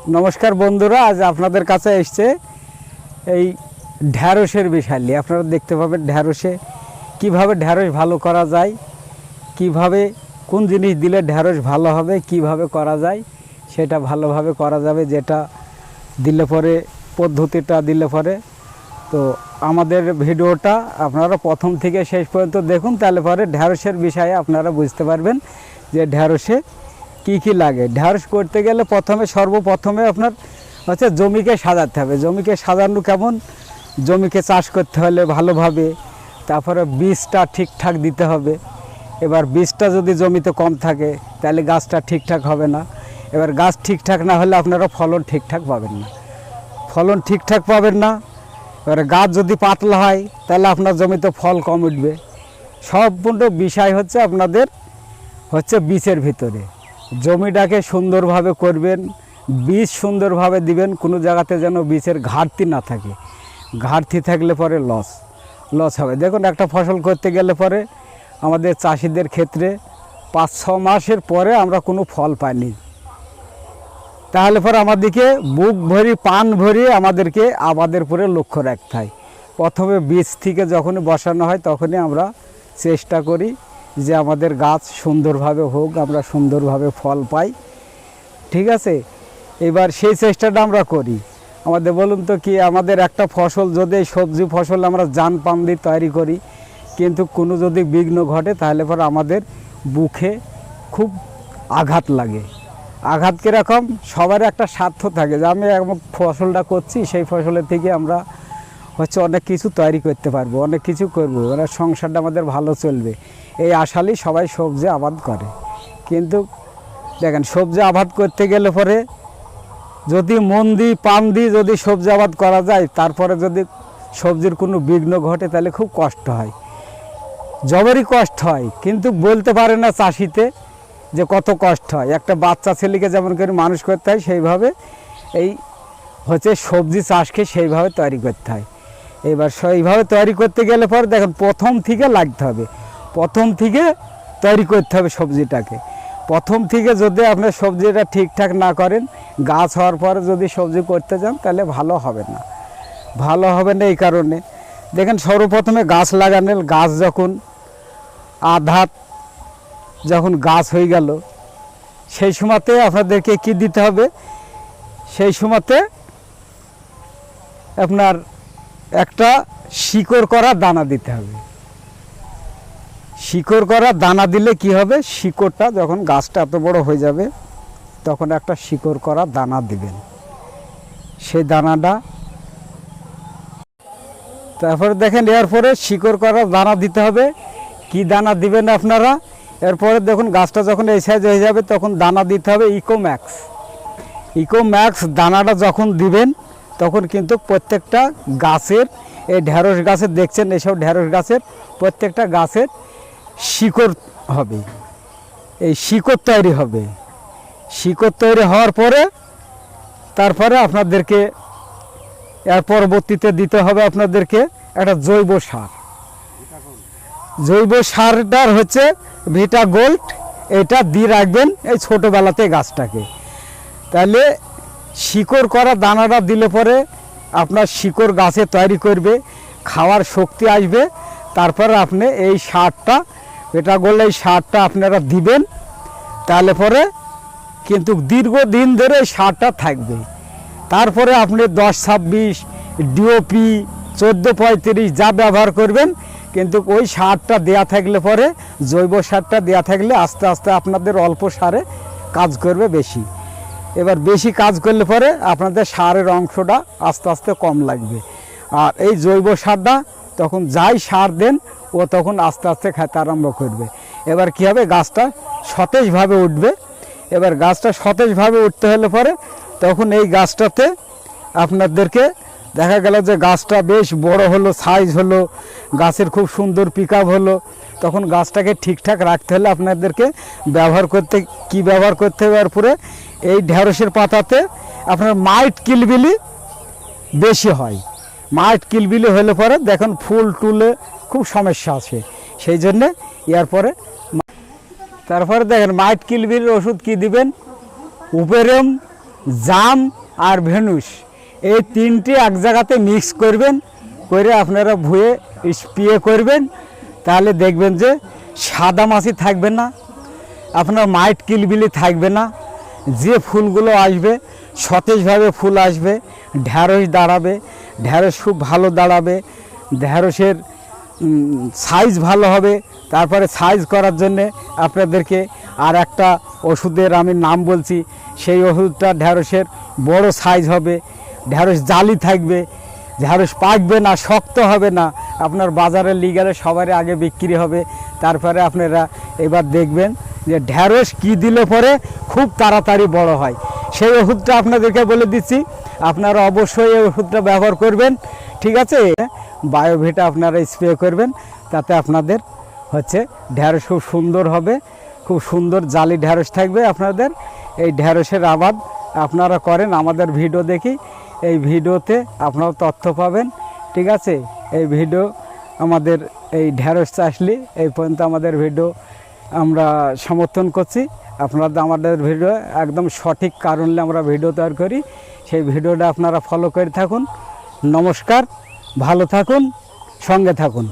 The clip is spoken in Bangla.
नमस्कार बंधुरा आज आपनादेर काছে এসেছে এই ঢেঁড়সের বিষয় নিয়ে। আপনারা দেখতে পাবেন ঢেঁড়সে কিভাবে ঢেঁড়স ভালো করা যায়, কিভাবে কোন জিনিস দিলে ঢেঁড়স ভালো হবে, কিভাবে করা যায় সেটা ভালোভাবে করা যাবে, যেটা দিলে পরে পদ্ধতিটা দিলে পরে। তো আমাদের ভিডিওটা আপনারা প্রথম থেকে শেষ পর্যন্ত দেখুন, তাহলে পরে ঢেঁড়সের বিষয়ে আপনারা বুঝতে পারবেন যে ঢেঁড়সে কি লাগে। ঢেঁড়স করতে গেলে সর্বপ্রথমে আপনার হচ্ছে জমিকে সাজাতে হবে। জমিকে সাজানো কেমন, জমিকে চাষ করতে হলে ভালোভাবে, তারপরে বীজটা ঠিকঠাক দিতে হবে। এবার বীজটা যদি জমিতে কম থাকে তাহলে গাছটা ঠিকঠাক হবে না। এবার গাছ ঠিকঠাক না হলে আপনারা ফলন ঠিকঠাক পাবেন না। এবার গাছ যদি পাতলা হয় তাহলে আপনার জমিতে ফল কম উঠবে। সম্পূর্ণ বিষয় হচ্ছে আপনাদের বীজের ভিতরে। জমিটাকে সুন্দরভাবে করবেন, বীজ সুন্দরভাবে দিবেন, কোনো জায়গাতে যেন বীজের ঘাটতি না থাকে। ঘাটতি থাকলে পরে লস হবে। দেখুন একটা ফসল করতে গেলে পরে আমাদের চাষিদের ক্ষেত্রে 5-6 মাসের পরে আমরা কোনো ফল পাইনি, তাহলে পরে আমাদেরকে বুক ভরি পান ভরিয়ে আমাদেরকে আবাদের পরে লক্ষ্য রাখতে হয়। প্রথমে বীজ থেকে যখনই বসানো হয় তখনই আমরা চেষ্টা করি যে আমাদের গাছ সুন্দরভাবে হোক, আমরা সুন্দরভাবে ফল পাই, ঠিক আছে। এবার সেই চেষ্টাটা আমরা করি। আমাদের বলুন তো কি, আমাদের একটা ফসল যদি সবজি ফসল আমরা জান পান দিয়ে তৈরি করি, কিন্তু কোনো যদি বিঘ্ন ঘটে তাহলে পরে আমাদের বুকে খুব আঘাত লাগে। আঘাত কীরকম, সবার একটা স্বার্থ থাকে যে আমি এমন ফসলটা করছি, সেই ফসলের থেকে আমরা অনেক কিছু তৈরি করতে পারবো, অনেক কিছু করবো, মানে সংসারটা আমাদের ভালো চলবে, এই আশালেই সবাই সবজি আবাদ করে। কিন্তু দেখেন সবজি আবাদ করতে গেলে পরে যদি মন দিয়ে পান দিয়ে যদি সবজি আবাদ করা যায়, তারপরে যদি সবজির কোনো বিঘ্ন ঘটে তাহলে খুব কষ্ট হয়, জবরই কষ্ট হয়। কিন্তু বলতে পারে না চাষিতে যে কত কষ্ট হয়। একটা বাচ্চা ছেলেকে যেমন করে মানুষ করতে হয়, সেইভাবে এই সবজি চাষকে সেইভাবে তৈরি করতে হয়। এবার সেইভাবে তৈরি করতে গেলে পরে দেখেন প্রথম থেকে লাগতে হবে, প্রথম থেকে তৈরি করতে হবে সবজিটাকে। প্রথম থেকে যদি আপনি সবজিটা ঠিকঠাক না করেন, গাছ হওয়ার পরে যদি সবজি করতে যান তাহলে ভালো হবে না। এই কারণে দেখেন সর্বপ্রথমে গাছ লাগানোর, গাছ যখন যখন গাছ হয়ে গেল সেই সময়তে আপনাদেরকে কি দিতে হবে, সেই সময়তে আপনার একটা শিকড় করা দানা দিতে হবে। শিকড় করা দানা দিলে কি হবে, শিকড়টা যখন গাছটা এত বড় হয়ে যাবে তখন একটা শিকড় করা দানা দিবেন। সেই দানাটা তারপরে দেখেন এরপরে শিকড় করা দানা দিতে হবে। কি দানা দিবেন আপনারা, এরপরে দেখুন গাছটা যখন এই সাইজ হয়ে যাবে তখন দানা দিতে হবে ইকোম্যাক্স দানাটা যখন দিবেন তখন কিন্তু প্রত্যেকটা গাছের, এই ঢেঁড়স গাছের দেখছেন, এইসব ঢেঁড়স গাছের প্রত্যেকটা গাছের শিকড় হবে, এই শিকড় তৈরি হবে। শিকড় তৈরি হওয়ার পরে তারপরে আপনাদেরকে এর পরবর্তীতে দিতে হবে আপনাদেরকে একটা জৈব সারটার ভিটা গোল্ড, এটা দিয়ে রাখবেন এই ছোটোবেলাতে গাছটাকে। তাহলে শিকড় করা দানাটা দিলে পরে আপনার শিকড় গাছে তৈরি করবে, খাওয়ার শক্তি আসবে। তারপরে আপনি এই সারটা, এটা গোল্ড, এই সারটা আপনারা দিবেন, তাহলে পরে কিন্তু দীর্ঘদিন ধরে এই সারটা থাকবে। তারপরে আপনি 10-26 ডিওপি 14-35 যা ব্যবহার করবেন, কিন্তু ওই সারটা দেয়া থাকলে পরে, জৈব সারটা দেয়া থাকলে আস্তে আস্তে আপনাদের অল্প সারে কাজ করবে বেশি। এবার বেশি কাজ করলে পরে আপনাদের সারের অংশটা আস্তে আস্তে কম লাগবে। আর এই জৈব সারটা তখন যাই সার দেন ও তখন আস্তে আস্তে খেতে আরম্ভ করবে। এবার কী হবে, গাছটা সতেজভাবে উঠবে। এবার গাছটা সতেজভাবে উঠতে হলে পরে তখন এই গাছটাতে আপনাদেরকে দেখা গেল যে গাছটা বেশ বড় হলো, সাইজ হলো, গাছের খুব সুন্দর পিকআপ হলো, তখন গাছটাকে ঠিকঠাক রাখতে হলে আপনাদেরকে ব্যবহার করতে হবে। এরপরে এই ঢেঁড়সের পাতাতে আপনার মাইট কিলবিলি বেশি হয়। মাইট কিলবিলি হলে পরে দেখুন ফুল টুলে খুব সমস্যা আছে, সেই জন্যে এরপরে তারপরে দেখেন মাইট কিলবিলির ওষুধ কি দিবেন, উপেরম জাম আর ভেনুস এই তিনটি এক জায়গাতে মিক্স করবেন, করে আপনারা ভুয়ে স্প্রে করবেন। তাহলে দেখবেন যে সাদা মাছি থাকবে না, আপনার মাইট কিলবিলি থাকবে না, যে ফুলগুলো আসবে সতেজভাবে ফুল আসবে, ঢ্যাঁড়স দাঁড়াবে, ঢ্যাঁড়স খুব ভালো দাঁড়াবে, ঢ্যাঁড়সের সাইজ ভালো হবে। তারপরে সাইজ করার জন্যে আপনাদেরকে আর একটা ওষুধের আমি নাম বলছি, সেই ওষুধটা ঢ্যাঁড়সের বড় সাইজ হবে, ঢ্যাঁড়স জালি থাকবে, ঢ্যাঁড়স পাকবে না, শক্ত হবে না, আপনার বাজারে নিয়ে গেলে সবার আগে বিক্রি হবে। তারপরে আপনারা এবার দেখবেন যে ঢ্যাঁড়স কী দিলে পরে খুব তাড়াতাড়ি বড় হয়, সেই ওষুধটা আপনাদেরকে বলে দিচ্ছি। আপনারা অবশ্যই এই ওষুধটা ব্যবহার করবেন, ঠিক আছে। বায়োভিটা আপনারা স্প্রে করবেন, তাতে আপনাদের হচ্ছে ঢ্যাঁড়স খুব সুন্দর হবে, খুব সুন্দর জালি ঢ্যাঁড়স থাকবে আপনাদের। এই ঢ্যাঁড়সের আবাদ আপনারা করেন, আমাদের ভিডিও দেখি, এই ভিডিওতে আপনারা তথ্য পাবেন, ঠিক আছে। এই ভিডিও আমাদের এই ঢ্যাঁড়স চাষলি এই পর্যন্ত আমাদের ভিডিও আমরা সমর্থন করছি। আপনারা আমাদের ভিডিও একদম সঠিক কারণে আমরা ভিডিও তৈরি করি, সেই ভিডিওটা আপনারা ফলো করে থাকুন। নমস্কার, ভালো থাকুন, সঙ্গে থাকুন।